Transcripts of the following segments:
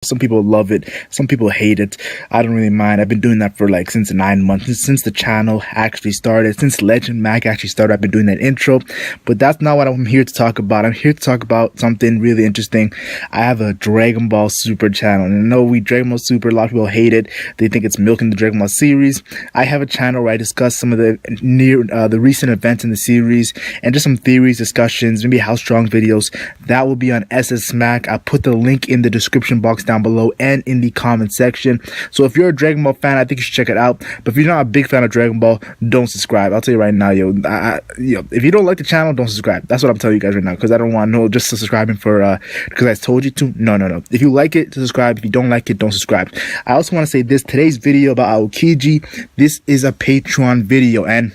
Some people love it, some people hate it. I don't really mind. I've been doing that for like since 9 months, since the channel actually started, since Legend Mac actually started. I've been doing that intro, but that's not what I'm here to talk about. I'm here to talk about something really interesting. I have a Dragon Ball Super channel, and I know Dragon Ball Super, a lot of people hate it. They think it's milking the Dragon Ball series. I have a channel where I discuss some of the recent events in the series and just some theories, discussions, maybe how strong videos. That will be on SS Smack. I'll put the link in the description box down below and in the comment section. So if you're a Dragon Ball fan, I think you should check it out. But if you're not a big fan of Dragon Ball, don't subscribe. I'll tell you right now, if you don't like the channel, don't subscribe. That's what I'm telling you guys right now, because I don't want no just subscribing for because I told you to. No. If you like it, subscribe. If you don't like it, don't subscribe. I also want to say this: today's video about Aokiji, this is a Patreon video, and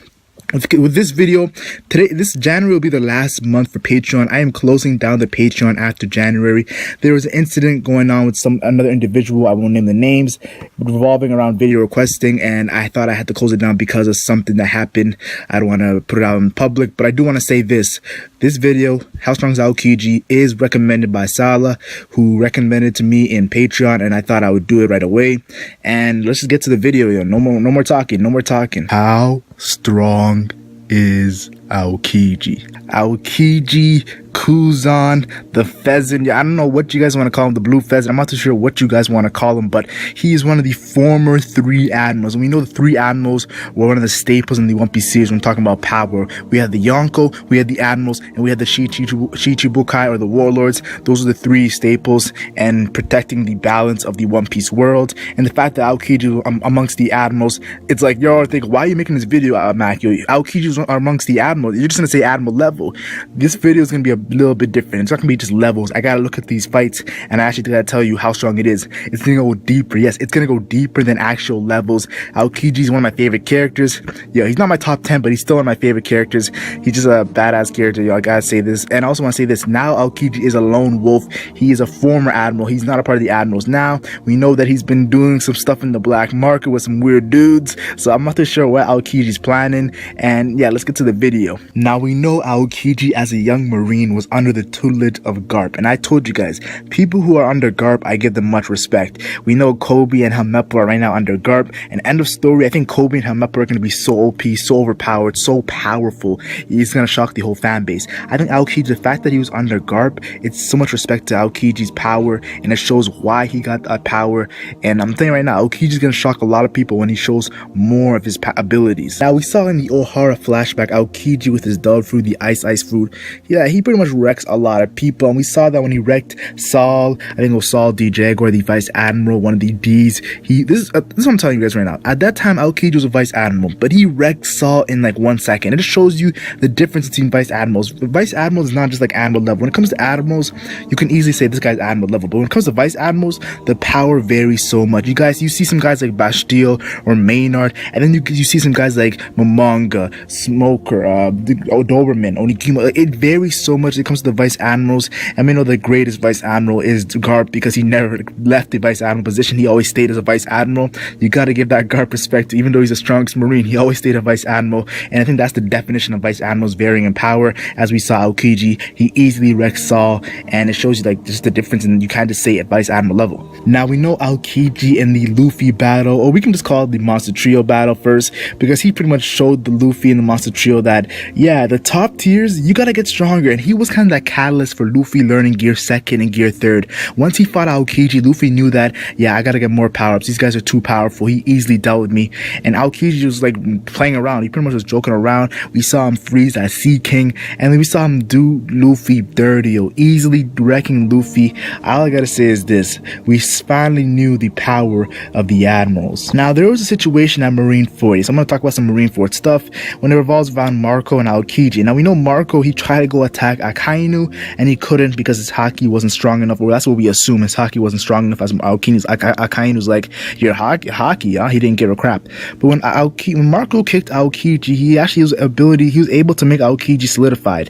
with this video today, this January will be the last month for Patreon. I am closing down the Patreon after January. There was an incident going on with another individual, I won't name the names, revolving around video requesting, and I thought I had to close it down because of something that happened. I don't want to put it out in public, but I do want to say this video, How Strong is Aokiji, is recommended by Sala, who recommended it to me in Patreon, and I thought I would do it right away. And let's just get to the video. No more talking. How strong is Aokiji? Aokiji, Kuzan, the pheasant. I don't know what you guys want to call him, the blue pheasant. I'm not too sure what you guys want to call him, but he is one of the former 3 admirals. And we know the 3 admirals were one of the staples in the One Piece series when talking about power. We had the Yonko, we had the admirals, and we had the Shichibukai, or the warlords. Those are the 3 staples and protecting the balance of the One Piece world. And the fact that Aokiji amongst the admirals, it's like, yo, think, why are you making this video, Mac? Aokiji's are amongst the admirals. You're just gonna say admiral level. This video is gonna be a little bit different. It's not gonna be just levels. I gotta look at these fights, and I actually gotta tell you how strong it is. It's gonna go deeper. Yes, it's gonna go deeper than actual levels. Aokiji is one of my favorite characters. Yo, he's not my top 10, but he's still one of my favorite characters. He's just a badass character. Yo, I gotta say this. And I also want to say this: now Aokiji is a lone wolf. He is a former admiral. He's not a part of the admirals now. We know that he's been doing some stuff in the black market with some weird dudes, so I'm not too sure what Aokiji's planning. And yeah, let's get to the video. Now, we know Aokiji as a young marine was under the tutelage of Garp, and I told you guys, people who are under Garp, I give them much respect. We know Kobe and Helmeppo are right now under Garp, and end of story. I think Kobe and Helmeppo are going to be so OP, so overpowered, so powerful. He's going to shock the whole fan base. I think Aokiji, the fact that he was under Garp, it's so much respect to Aokiji's power, and it shows why he got that power. And I'm telling you right now, Aokiji's going to shock a lot of people when he shows more of his abilities. Now, we saw in the Ohara flashback Aokiji with his dove fruit, the ice fruit. Yeah, he pretty much wrecks a lot of people, and we saw that when he wrecked Saul. I think it was Saul D. Jaguar, the vice admiral, one of the D's. This is what I'm telling you guys right now. At that time, Aokiji was a vice admiral, but he wrecked Saul in like 1 second. It just shows you the difference between vice admirals. Vice admirals is not just like admiral level. When it comes to admirals, you can easily say this guy's admiral level, but when it comes to vice admirals, the power varies so much. You see some guys like Bastille or Maynard, and then you see some guys like Momonga, Smoker, Doberman, Onikimo. It varies so much when it comes to the vice admirals. And we know the greatest vice admiral is Garp, because he never left the vice admiral position. He always stayed as a vice admiral. You got to give that Garp respect. Even though he's the strongest marine, he always stayed a vice admiral. And I think that's the definition of vice admirals varying in power. As we saw Aokiji, he easily wrecked Saul, and it shows you like just the difference, and you kind of say at vice admiral level. Now, we know Aokiji in the Luffy battle, or we can just call it the Monster Trio battle first, because he pretty much showed the Luffy and the Monster Trio that, yeah, the top tiers, you gotta get stronger. And he was kind of that catalyst for Luffy learning Gear 2nd and Gear 3rd. Once he fought Aokiji, Luffy knew that, yeah, I gotta get more power-ups. These guys are too powerful. He easily dealt with me. And Aokiji was like playing around. He pretty much was joking around. We saw him freeze that Sea King, and then we saw him do Luffy dirty, easily wrecking Luffy. All I gotta say is this: we finally knew the power of the admirals. Now, there was a situation at Marineford, so I'm gonna talk about some Marineford stuff when it revolves around Marco and Aokiji. Now, we know Marco, he tried to go attack Akainu, and he couldn't because his haki wasn't strong enough, or that's what we assume. His haki wasn't strong enough, as Akainu's like, your haki, huh? He didn't give a crap. But when Marco kicked Aokiji, he was able to make Aokiji solidified.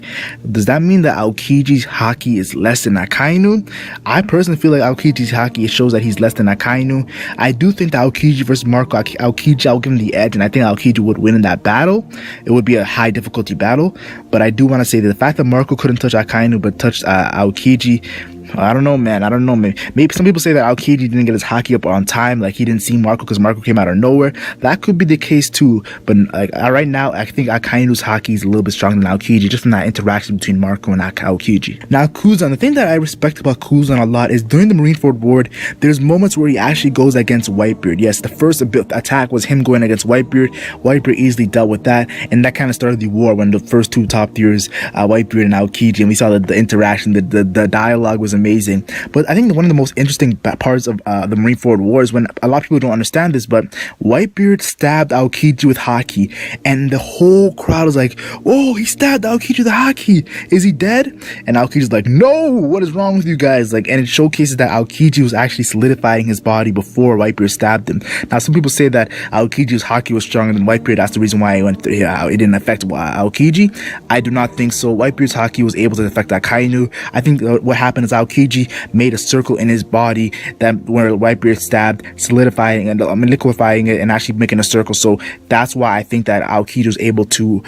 Does that mean that Aokiji's haki is less than Akainu? I personally feel like Aokiji's haki, it shows that he's less than Akainu. I do think that Aokiji versus Marco, Aokiji, I'll give him the edge, and I think Aokiji would win in that battle. It would be a high difficulty battle, but I do want to say that the fact that Marco couldn't touch Akainu but touched Aokiji, I don't know, man. I don't know. Maybe some people say that Aokiji didn't get his haki up on time, like he didn't see Marco because Marco came out of nowhere. That could be the case too. But like right now, I think Akainu's haki is a little bit stronger than Aokiji, just from that interaction between Marco and Aokiji. Now, Kuzan, the thing that I respect about Kuzan a lot is during the Marineford Ward, there's moments where he actually goes against Whitebeard. Yes, the first attack was him going against Whitebeard. Whitebeard easily dealt with that, and that kind of started the war when the first two top tiers, Whitebeard and Aokiji, and we saw the interaction, the dialogue was amazing. But I think one of the most interesting parts of the Marineford War is when a lot of people don't understand this, but Whitebeard stabbed Aokiji with haki, and the whole crowd was like, "Oh, he stabbed Aokiji with haki. Is he dead?" And Aokiji's like, "No, what is wrong with you guys?" Like, and it showcases that Aokiji was actually solidifying his body before Whitebeard stabbed him. Now, some people say that Aokiji's haki was stronger than Whitebeard. That's the reason why it didn't affect Aokiji. I do not think so. Whitebeard's haki was able to affect Akainu. I think what happened is Aokiji made a circle in his body that where Whitebeard stabbed, solidifying and liquefying it and actually making a circle. So that's why I think that Aokiji was able to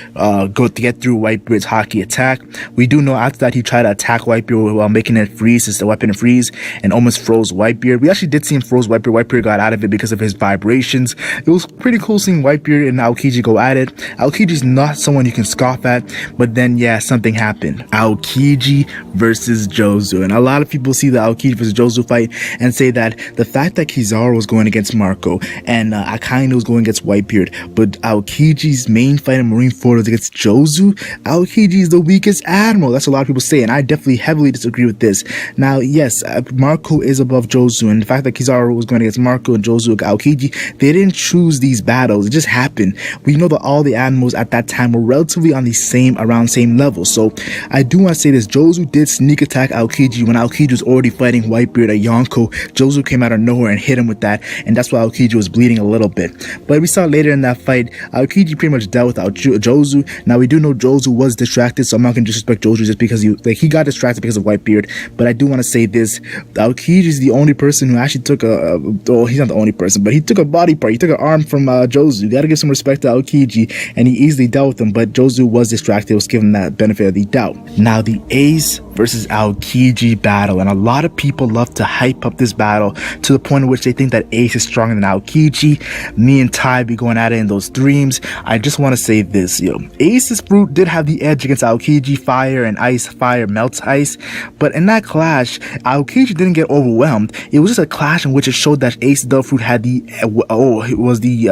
get through Whitebeard's haki attack. We do know after that he tried to attack Whitebeard while making it freeze, his weapon freeze, and almost froze Whitebeard. We actually did see him froze Whitebeard. Whitebeard got out of it because of his vibrations. It was pretty cool seeing Whitebeard and Aokiji go at it. Aokiji's not someone you can scoff at, but then yeah, something happened. Aokiji versus Jozu, and a lot of people see the Aokiji versus Jozu fight and say that the fact that Kizaru was going against Marco and Akainu was going against Whitebeard, but Aokiji's main fight in Marineford was against Jozu. Aokiji is the weakest admiral. That's what a lot of people say, and I definitely heavily disagree with this. Now, yes, Marco is above Jozu, and the fact that Kizaru was going against Marco and Jozu and Aokiji, they didn't choose these battles. It just happened. We know that all the admirals at that time were relatively on the same level. So I do want to say this: Jozu did sneak attack Aokiji when Aokiji was already fighting Whitebeard at Yonko. Jozu came out of nowhere and hit him with that, and that's why Aokiji was bleeding a little bit. But we saw later in that fight, Aokiji pretty much dealt with Jozu. Now we do know Jozu was distracted, so I'm not gonna disrespect Jozu just because he got distracted because of Whitebeard. But I do want to say this: Aokiji is the only person who actually took he's not the only person, but he took a body part. He took an arm from Jozu. You gotta give some respect to Aokiji, and he easily dealt with him. But Jozu was distracted. Was given that benefit of the doubt. Now the Ace versus Aokiji battle, and a lot of people love to hype up this battle to the point in which they think that Ace is stronger than Aokiji. Me and Ty be going at it in those dreams. I just want to say this, Ace's fruit did have the edge against Aokiji. Fire and ice, fire melts ice, but in that clash, Aokiji didn't get overwhelmed. It was just a clash in which it showed that Ace's Devil Fruit had the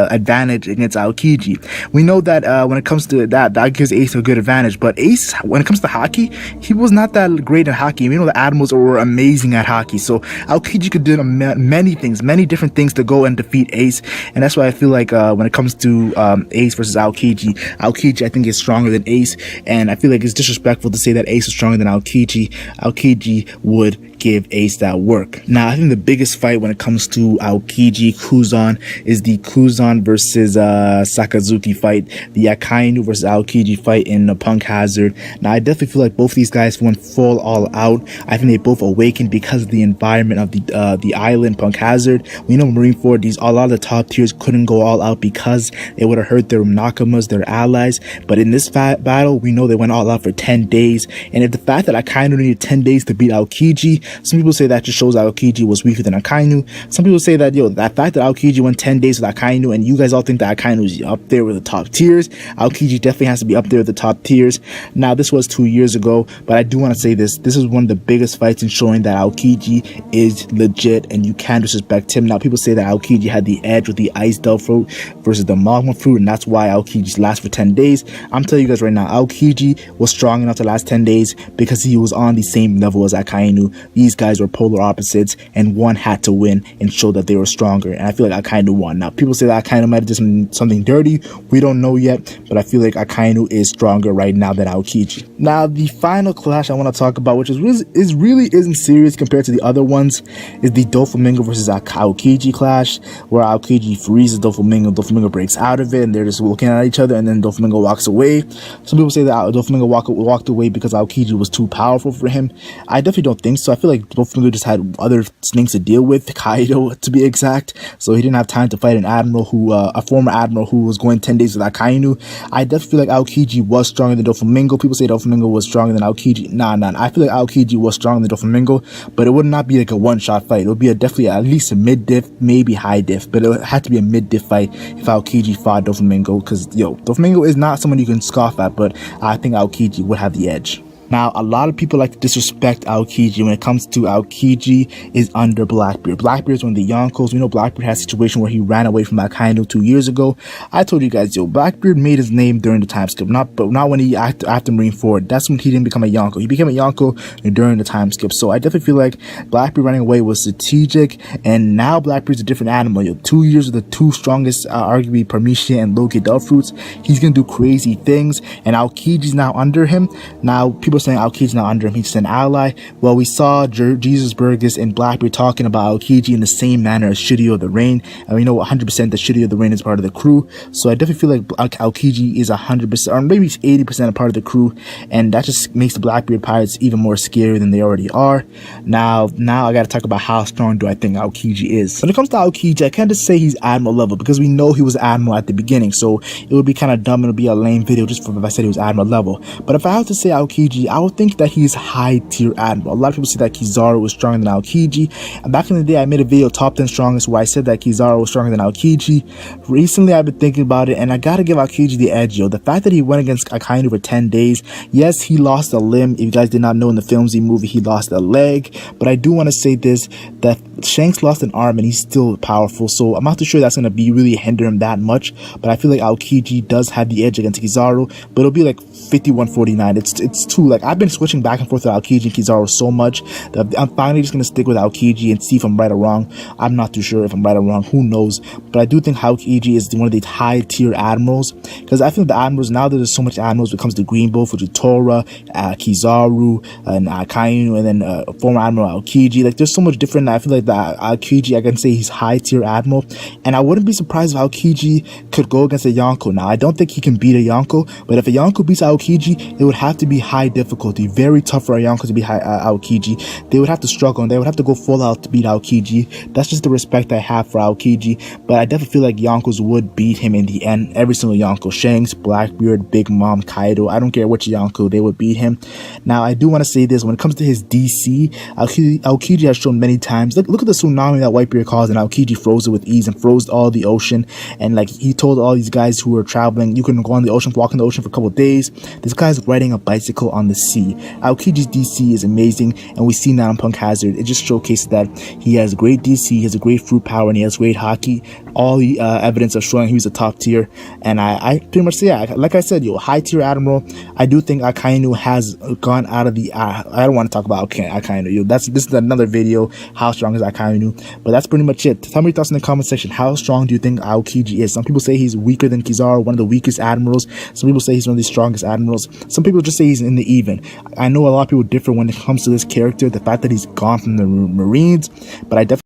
advantage against Aokiji. We know that when it comes to that gives Ace a good advantage, but Ace, when it comes to haki, he was not that great at haki. We know the admirals were amazing at haki, so Aokiji could do many things, many different things to go and defeat Ace, and that's why I feel like when it comes to Ace versus Aokiji, I think is stronger than Ace, and I feel like it's disrespectful to say that Ace is stronger than Aokiji. Aokiji would give Ace that work. Now, I think the biggest fight when it comes to Aokiji Kuzan is the Kuzan versus Sakazuki fight, the Akainu versus Aokiji fight in the Punk Hazard. Now, I definitely feel like both these guys went full all out. I think they both awakened because of the environment of the island Punk Hazard. We know Marineford, a lot of the top tiers couldn't go all out because it would have hurt their Nakamas, their allies. But in this battle, we know they went all out for 10 days. And if the fact that Akainu needed 10 days to beat Aokiji, some people say that just shows Aokiji was weaker than Akainu. Some people say that, that fact that Aokiji went 10 days with Akainu, and you guys all think that Akainu is up there with the top tiers. Aokiji definitely has to be up there with the top tiers. Now, this was 2 years ago, but I do want to say this. This is one of the biggest fights in showing that Aokiji is legit, and you can't disrespect him. Now, people say that Aokiji had the edge with the Ice Devil Fruit versus the Magma Fruit, and that's why Aokiji lasts for 10 days. I'm telling you guys right now, Aokiji was strong enough to last 10 days because he was on the same level as Akainu. These guys were polar opposites, and one had to win and show that they were stronger, and I feel like Akainu won. Now, people say that Akainu might have done something dirty. We don't know yet, but I feel like Akainu is stronger right now than Aokiji. Now, the final clash I want to talk about, which really isn't serious compared to the other ones, is the Doflamingo versus Aokiji clash, where Aokiji freezes Doflamingo. Doflamingo breaks out of it, and they're just looking at each other, and then Doflamingo walks away. Some people say that Doflamingo walked away because Aokiji was too powerful for him. I definitely don't think so. I feel feel like Doflamingo just had other things to deal with, Kaido to be exact, so he didn't have time to fight an admiral who, a former admiral who was going 10 days without Kainu. I definitely feel like Aokiji was stronger than Doflamingo. People say Doflamingo was stronger than Aokiji. Nah. I feel like Aokiji was stronger than Doflamingo, but it would not be like a one-shot fight. It would be definitely at least a mid-diff, maybe high-diff, but it had to be a mid-diff fight if Aokiji fought Doflamingo, because, Doflamingo is not someone you can scoff at, but I think Aokiji would have the edge. Now, a lot of people like to disrespect Aokiji when it comes to Aokiji is under Blackbeard. Blackbeard is one of the Yonkos. We know Blackbeard had a situation where he ran away from Akainu 2 years ago. I told you guys, Blackbeard made his name during the time skip, not when he after Marineford. That's when he didn't become a Yonko. He became a Yonko during the time skip. So I definitely feel like Blackbeard running away was strategic, and now Blackbeard's a different animal. 2 years with the two strongest, arguably Parmesia and Loki Fruits. He's gonna do crazy things, and Aokiji's now under him. Now people are saying Aokiji's now under him, he's just an ally. Well, we saw Jesus Burgess and Blackbeard talking about Aokiji in the same manner as Shiryu of the Rain, and we know 100% that Shiryu of the Rain is part of the crew. So I definitely feel like Aokiji is 100%, or maybe 80% a part of the crew, and that just makes the Blackbeard pirates even more scary than they already are. Now I gotta talk about how strong do I think Aokiji is. When it comes to Aokiji, I can't just say he's admiral level, because we know he was admiral at the beginning, so it would be kind of dumb, it would be a lame video just if I said he was admiral level. But if I have to say Aokiji, I would think that he's high tier admiral. A lot of people say that Kizaru was stronger than Aokiji, and back in the day I made a video top 10 strongest where I said that Kizaru was stronger than Aokiji. Recently I've been thinking about it, and I gotta give Aokiji the edge, The fact that he went against Akainu for 10 days, yes, he lost a limb. If you guys did not know, in the Filmsy movie he lost a leg, but I do want to say this, that Shanks lost an arm and he's still powerful, so I'm not too sure that's going to be really hinder him that much. But I feel like Aokiji does have the edge against Kizaru, but it'll be like 51-49. It's too, like, I've been switching back and forth with Aokiji and Kizaru so much that I'm finally just going to stick with Aokiji and see if I'm right or wrong. I'm not too sure if I'm right or wrong, who knows, but I do think Aokiji is one of the high tier admirals, because I think the admirals, now that there's so much admirals when it comes to Greenbow, Fujitora, Kizaru, and Akainu, and then former Admiral Aokiji, like, there's so much different. I feel like that Aokiji, I can say he's high tier admiral, and I wouldn't be surprised if Aokiji could go against a Yonko. Now, I don't think he can beat a Yonko, but if a Yonko beats Aokiji, it would have to be high difficulty, very tough for a Yonko to beat Aokiji. They would have to struggle, and they would have to go full out to beat Aokiji. That's just the respect I have for Aokiji, but I definitely feel like Yonkos would beat him in the end. Every single Yonko, Shanks, Blackbeard, Big Mom, Kaido, I don't care which Yonko, they would beat him. Now, I do want to say this, when it comes to his DC, Aokiji has shown many times, look at the tsunami that Whitebeard caused, and Aokiji froze it with ease and froze all the ocean, and like, he told all these guys who were traveling, you couldn't go on the ocean, walk in the ocean for a couple of days. This guy's riding a bicycle on the sea. Aokiji's DC is amazing, and we see now in Punk Hazard, it just showcases that he has great DC, he has a great fruit power, and he has great hockey. All the evidence of showing he's a top tier, and I pretty much say, like I said, high tier admiral. I do think Akainu has gone out of the, I don't want to talk about Akainu, this is another video, how strong is Akainu, but that's pretty much it. Tell me your thoughts in the comment section. How strong do you think Aokiji is? Some people say he's weaker than Kizaru, one of the weakest admirals. Some people say he's one of the strongest admirals. Some people just say he's in the even. I know a lot of people differ when it comes to this character, the fact that he's gone from the Marines, but I definitely